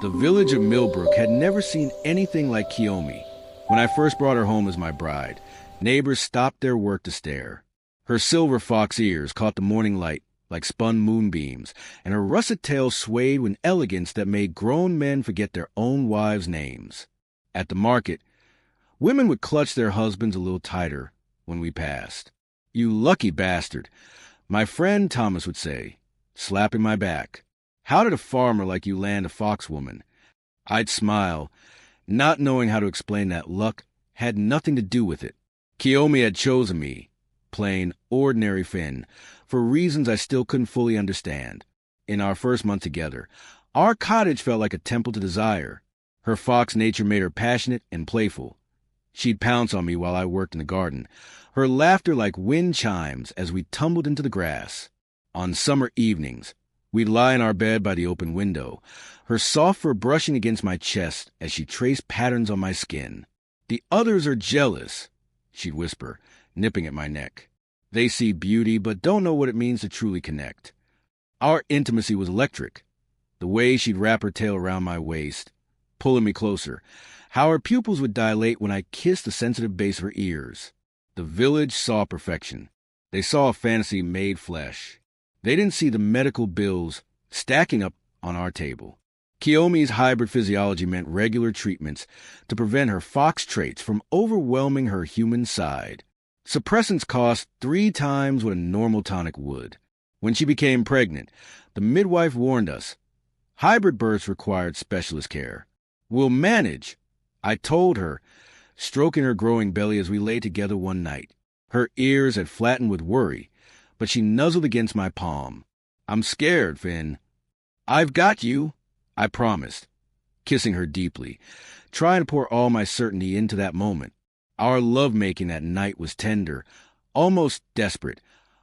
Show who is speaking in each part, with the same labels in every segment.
Speaker 1: The village of Millbrook had never seen anything like Kiyomi. When I first brought her home as my bride, neighbors stopped their work to stare. Her silver fox ears caught the morning light like spun moonbeams, and her russet tail swayed with elegance that made grown men forget their own wives' names. At the market, women would clutch their husbands a little tighter when we passed. "You lucky bastard," my friend Thomas would say, slapping my back. "How did a farmer like you land a foxwoman?" I'd smile, not knowing how to explain that luck had nothing to do with it. Kiyomi had chosen me, plain, ordinary Finn, for reasons I still couldn't fully understand. In our first month together, our cottage felt like a temple to desire. Her fox nature made her passionate and playful. She'd pounce on me while I worked in the garden, her laughter like wind chimes as we tumbled into the grass. On summer evenings, we'd lie in our bed by the open window, her soft fur brushing against my chest as she traced patterns on my skin. "The others are jealous," she'd whisper, nipping at my neck. "They see beauty but don't know what it means to truly connect." Our intimacy was electric. The way she'd wrap her tail around my waist, pulling me closer, how her pupils would dilate when I kissed the sensitive base of her ears. The village saw perfection. They saw a fantasy made flesh. They didn't see the medical bills stacking up on our table. Kiyomi's hybrid physiology meant regular treatments to prevent her fox traits from overwhelming her human side. Suppressants cost 3 times what a normal tonic would. When she became pregnant, the midwife warned us. Hybrid births required specialist care. "We'll manage," I told her, stroking her growing belly as we lay together one night. Her ears had flattened with worry, but she nuzzled against my palm. "I'm scared, Finn." "I've got you," I promised, kissing her deeply, trying to pour all my certainty into that moment. Our lovemaking that night was tender, almost desperate,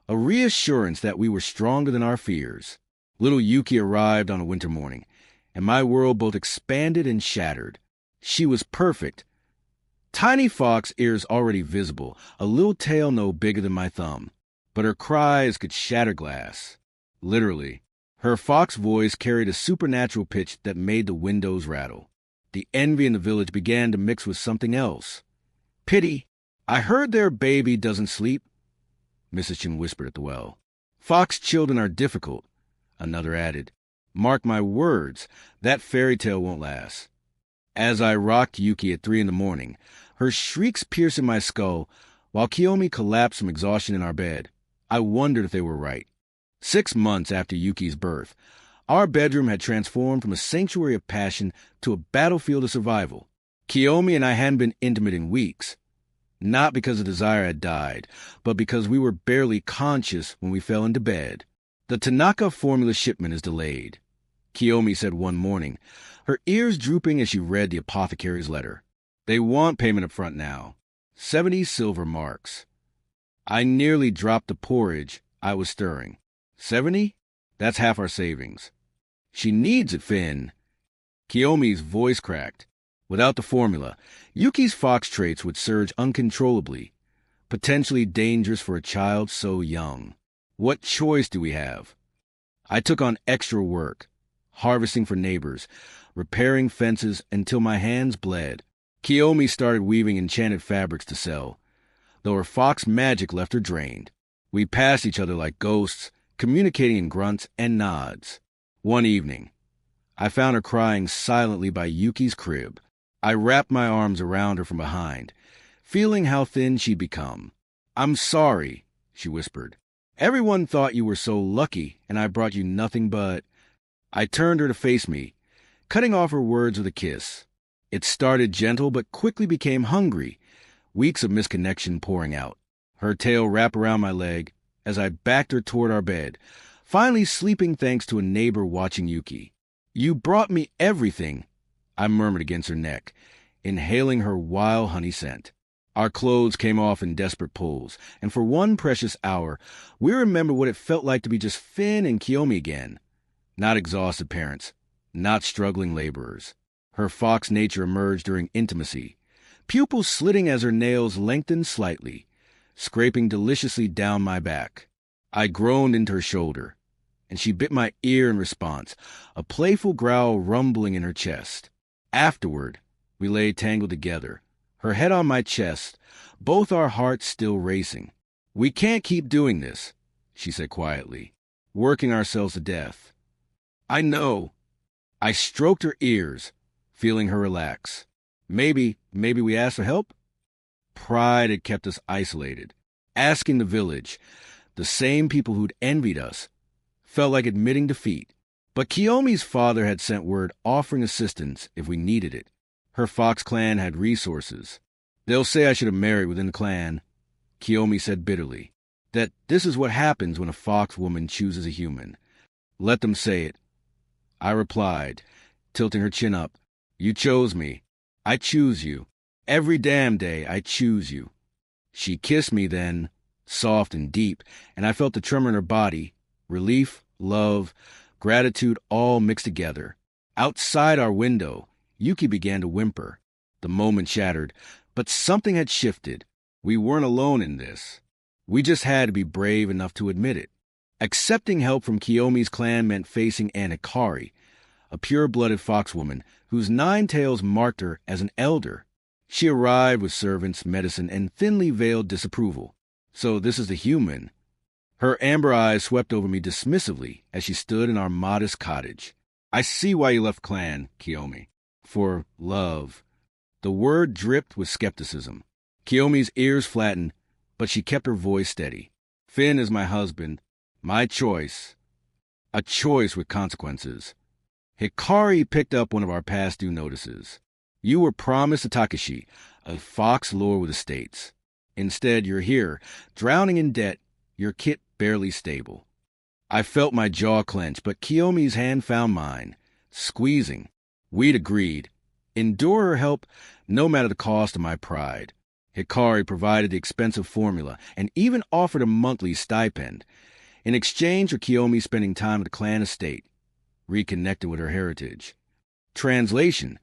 Speaker 1: a reassurance that we were stronger than our fears. Little Yuki arrived on a winter morning, and my world both expanded and shattered. She was perfect. Tiny fox ears already visible, a little tail no bigger than my thumb. But her cries could shatter glass. Literally. Her fox voice carried a supernatural pitch that made the windows rattle. The envy in the village began to mix with something else. "Pity. I heard their baby doesn't sleep," Mrs. Chin whispered at the well. "Fox children are difficult," another added. "Mark my words, that fairy tale won't last." As I rocked Yuki at 3 a.m, her shrieks piercing my skull, while Kiyomi collapsed from exhaustion in our bed, I wondered if they were right. 6 months after Yuki's birth, our bedroom had transformed from a sanctuary of passion to a battlefield of survival. Kiyomi and I hadn't been intimate in weeks, not because the desire had died, but because we were barely conscious when we fell into bed. "The Tanaka formula shipment is delayed," Kiyomi said one morning, her ears drooping as she read the apothecary's letter. "They want payment up front now. 70 silver marks." I nearly dropped the porridge I was stirring. 70? That's half our savings. "She needs it, Finn." Kiyomi's voice cracked. Without the formula, Yuki's fox traits would surge uncontrollably, potentially dangerous for a child so young. What choice do we have? I took on extra work, harvesting for neighbors, repairing fences until my hands bled. Kiyomi started weaving enchanted fabrics to sell, though her fox magic left her drained. We passed each other like ghosts, communicating in grunts and nods. One evening, I found her crying silently by Yuki's crib. I wrapped my arms around her from behind, feeling how thin she'd become. "I'm sorry," she whispered. "Everyone thought you were so lucky, and I brought you nothing but—" I turned her to face me, cutting off her words with a kiss. It started gentle but quickly became hungry, weeks of misconnection pouring out. Her tail wrapped around my leg as I backed her toward our bed, finally sleeping thanks to a neighbor watching Yuki. "You brought me everything," I murmured against her neck, inhaling her wild honey scent. Our clothes came off in desperate pulls, and for one precious hour, we remembered what it felt like to be just Finn and Kiyomi again. Not exhausted parents, not struggling laborers. Her fox nature emerged during intimacy, pupils slitting as her nails lengthened slightly, scraping deliciously down my back. I groaned into her shoulder. and she bit my ear in response, a playful growl rumbling in her chest. Afterward, we lay tangled together, her head on my chest, both our hearts still racing. "We can't keep doing this," she said quietly, "working ourselves to death." "I know." I stroked her ears, feeling her relax. Maybe we asked for help? Pride had kept us isolated. Asking the village, the same people who'd envied us, felt like admitting defeat. But Kiyomi's father had sent word offering assistance if we needed it. Her Fox clan had resources. "They'll say I should have married within the clan," Kiyomi said bitterly. "That this is what happens when a Fox woman chooses a human. Let them say it." I replied, tilting her chin up. "You chose me. I choose you. Every damn day I choose you." She kissed me then, soft and deep, and I felt the tremor in her body, relief, love, gratitude all mixed together. Outside our window, Yuki began to whimper. The moment shattered, but something had shifted. We weren't alone in this. We just had to be brave enough to admit it. Accepting help from Kiyomi's clan meant facing Aunt Hikari, a pure-blooded foxwoman whose 9 tails marked her as an elder. She arrived with servants, medicine, and thinly veiled disapproval. "So this is the human." Her amber eyes swept over me dismissively as she stood in our modest cottage. "I see why you left clan, Kiyomi. For love." The word dripped with skepticism. Kiyomi's ears flattened, but she kept her voice steady. "Finn is my husband. My choice. A choice with consequences." Hikari picked up one of our past due notices. "You were promised a Takeshi, a fox lord with estates. Instead, you're here, drowning in debt, your kit barely stable." I felt my jaw clench, but Kiyomi's hand found mine, squeezing. We'd agreed. Endure her help, no matter the cost of my pride. Hikari provided the expensive formula and even offered a monthly stipend, in exchange for Kiyomi spending time at the clan estate, reconnected with her heritage. Translation,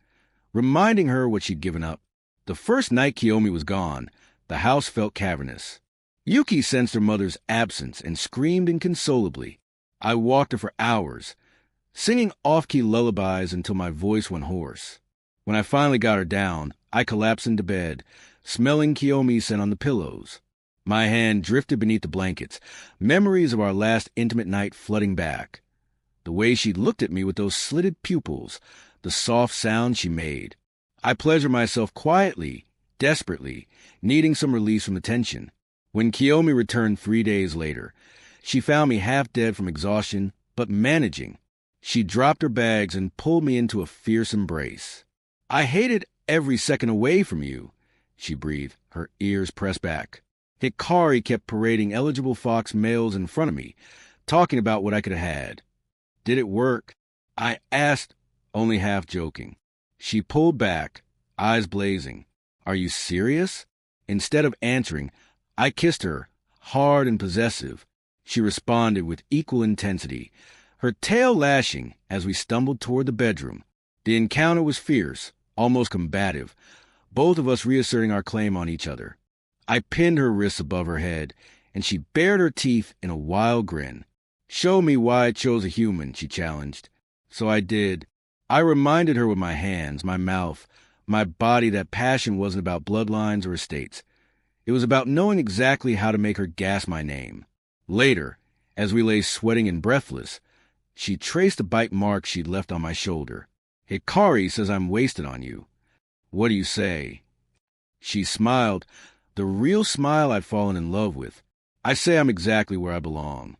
Speaker 1: reminding her what she'd given up. The first night Kiyomi was gone, the house felt cavernous. Yuki sensed her mother's absence and screamed inconsolably. I walked her for hours, singing off-key lullabies until my voice went hoarse. When I finally got her down, I collapsed into bed, smelling Kiyomi's scent on the pillows. My hand drifted beneath the blankets, memories of our last intimate night flooding back. The way she looked at me with those slitted pupils, the soft sound she made. I pleasured myself quietly, desperately, needing some release from the tension. When Kiyomi returned 3 days later, she found me half dead from exhaustion, but managing. She dropped her bags and pulled me into a fierce embrace. "I hated every second away from you," she breathed, her ears pressed back. Hikari kept parading eligible fox males in front of me, talking about what I could have had. "Did it work?" I asked, only half joking. She pulled back, eyes blazing. "Are you serious?" Instead of answering, I kissed her, hard and possessive. She responded with equal intensity, her tail lashing as we stumbled toward the bedroom. The encounter was fierce, almost combative, both of us reasserting our claim on each other. I pinned her wrists above her head, and she bared her teeth in a wild grin. "Show me why I chose a human," she challenged. So I did. I reminded her with my hands, my mouth, my body that passion wasn't about bloodlines or estates. It was about knowing exactly how to make her gasp my name. Later, as we lay sweating and breathless, she traced the bite mark she'd left on my shoulder. "Hikari says I'm wasted on you. What do you say?" She smiled, the real smile I'd fallen in love with. "I say I'm exactly where I belong."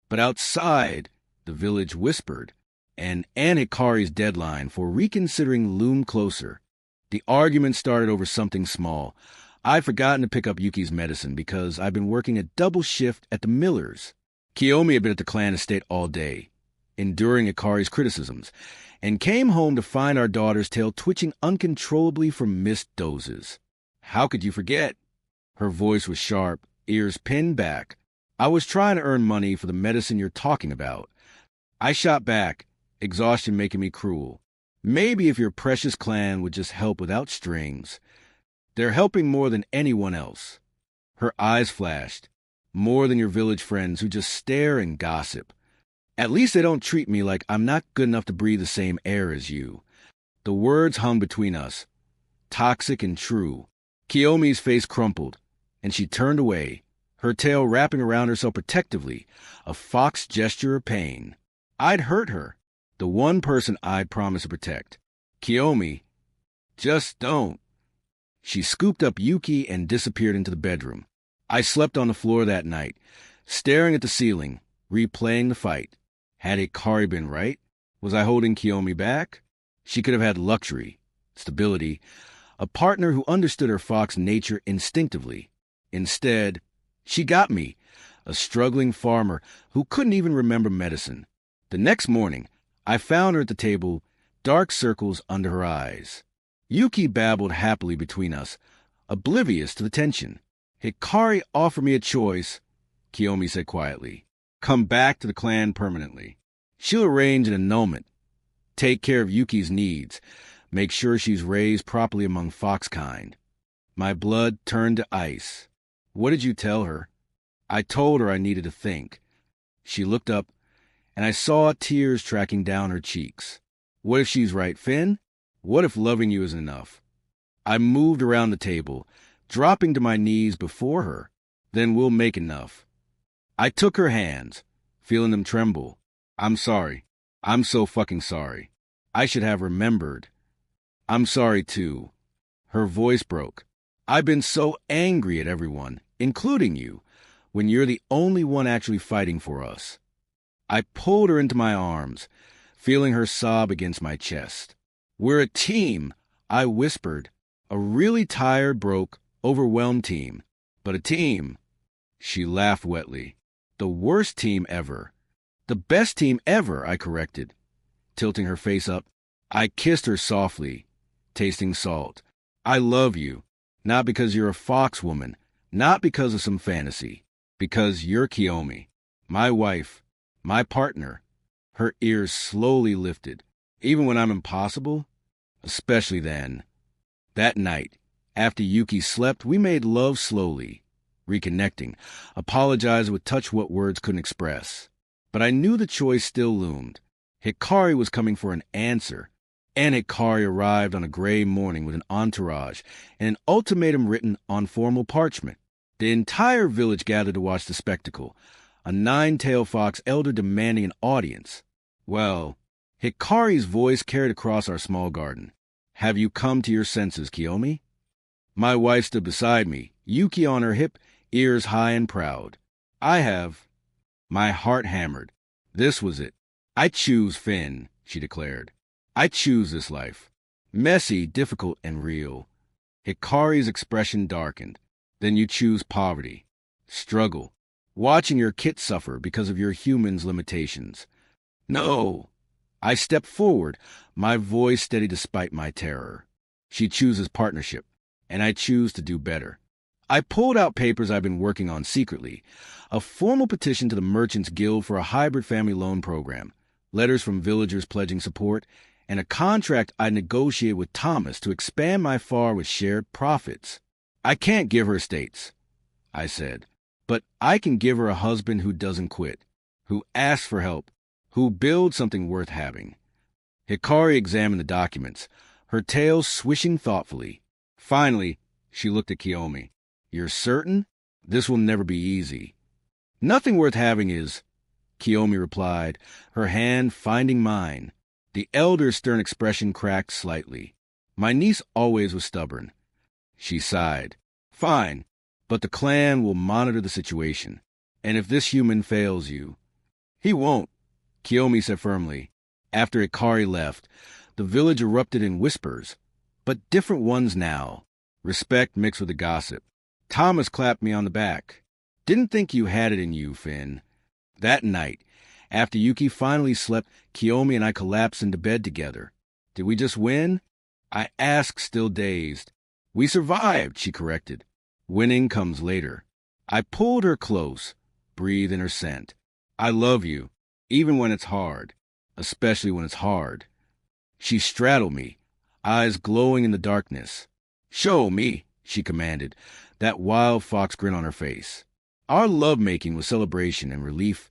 Speaker 1: But outside, the village whispered, and Aunt Hikari's deadline for reconsidering loomed closer. The argument started over something small. I'd forgotten to pick up Yuki's medicine because I'd been working a double shift at the Millers. Kiyomi had been at the clan estate all day, enduring Hikari's criticisms, and came home to find our daughter's tail twitching uncontrollably from missed dozes. "How could you forget?" Her voice was sharp, ears pinned back. "I was trying to earn money for the medicine you're talking about." I shot back, exhaustion making me cruel. "Maybe if your precious clan would just help without strings. They're helping more than anyone else." Her eyes flashed. "More than your village friends who just stare and gossip." At least they don't treat me like I'm not good enough to breathe the same air as you. The words hung between us, toxic and true. Kiyomi's face crumpled, and she turned away, her tail wrapping around her so protectively, a fox gesture of pain. I'd hurt her, the one person I'd promised to protect. Kiyomi, just don't. She scooped up Yuki and disappeared into the bedroom. I slept on the floor that night, staring at the ceiling, replaying the fight. Had Hikari been right? Was I holding Kiyomi back? She could have had luxury, stability, a partner who understood her fox nature instinctively. Instead, she got me, a struggling farmer who couldn't even remember medicine. The next morning, I found her at the table, dark circles under her eyes. Yuki babbled happily between us, oblivious to the tension. Hikari offered me a choice, Kiyomi said quietly. Come back to the clan permanently. She'll arrange an annulment, take care of Yuki's needs, make sure she's raised properly among fox kind. My blood turned to ice. What did you tell her? I told her I needed to think. She looked up, and I saw tears tracking down her cheeks. What if she's right, Finn? What if loving you isn't enough? I moved around the table, dropping to my knees before her. Then we'll make enough. I took her hands, feeling them tremble. I'm sorry. I'm so fucking sorry. I should have remembered. I'm sorry, too. Her voice broke. I've been so angry at everyone, including you, when you're the only one actually fighting for us. I pulled her into my arms, feeling her sob against my chest. We're a team, I whispered. A really tired, broke, overwhelmed team. But a team. She laughed wetly. The worst team ever. The best team ever, I corrected. Tilting her face up, I kissed her softly, tasting salt. I love you. Not because you're a fox woman, not because of some fantasy, because you're Kiyomi, my wife, my partner. Her ears slowly lifted. Even when I'm impossible? Especially then. That night, after Yuki slept, we made love slowly, reconnecting, apologized with touch what words couldn't express. But I knew the choice still loomed. Hikari was coming for an answer, and Hikari arrived on a gray morning with an entourage and an ultimatum written on formal parchment. The entire village gathered to watch the spectacle, a nine-tailed fox elder demanding an audience. Well, Hikari's voice carried across our small garden. Have you come to your senses, Kiyomi? My wife stood beside me, Yuki on her hip, ears high and proud. I have. My heart hammered. This was it. I choose Finn, she declared. I choose this life. Messy, difficult, and real. Hikari's expression darkened. Then you choose poverty. Struggle. Watching your kit suffer because of your human's limitations. No. I stepped forward, my voice steady despite my terror. She chooses partnership, and I choose to do better. I pulled out papers I've been working on secretly, a formal petition to the Merchants Guild for a hybrid family loan program, letters from villagers pledging support, and a contract I negotiated with Thomas to expand my farm with shared profits. I can't give her estates, I said, but I can give her a husband who doesn't quit, who asks for help, who builds something worth having. Hikari examined the documents, her tail swishing thoughtfully. Finally, she looked at Kiyomi. You're certain? This will never be easy. Nothing worth having is, Kiyomi replied, her hand finding mine. The elder's stern expression cracked slightly. My niece always was stubborn. She sighed. Fine, but the clan will monitor the situation. And if this human fails you... He won't, Kiyomi said firmly. After Hikari left, the village erupted in whispers, but different ones now. Respect mixed with the gossip. Thomas clapped me on the back. Didn't think you had it in you, Finn. That night, after Yuki finally slept, Kiyomi and I collapsed into bed together. Did we just win? I asked, still dazed. We survived, she corrected. Winning comes later. I pulled her close, breathed in her scent. I love you, even when it's hard, especially when it's hard. She straddled me, eyes glowing in the darkness. Show me, she commanded, that wild fox grin on her face. Our lovemaking was celebration and relief,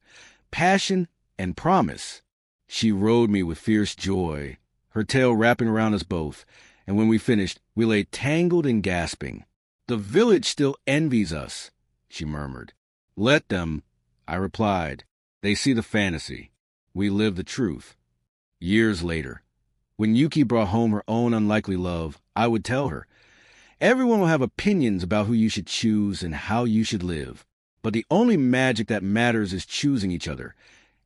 Speaker 1: passion and promise. She rode me with fierce joy, her tail wrapping around us both, and when we finished, we lay tangled and gasping. "The village still envies us," she murmured. "Let them," I replied. "They see the fantasy. We live the truth." Years later, when Yuki brought home her own unlikely love, I would tell her, "Everyone will have opinions about who you should choose and how you should live. But the only magic that matters is choosing each other,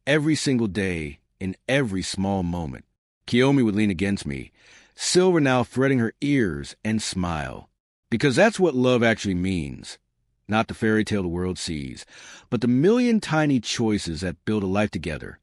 Speaker 1: every single day, in every small moment." Kiyomi would lean against me, silver now threading her ears, and smile. Because that's what love actually means. Not the fairy tale the world sees, but the million tiny choices that build a life together.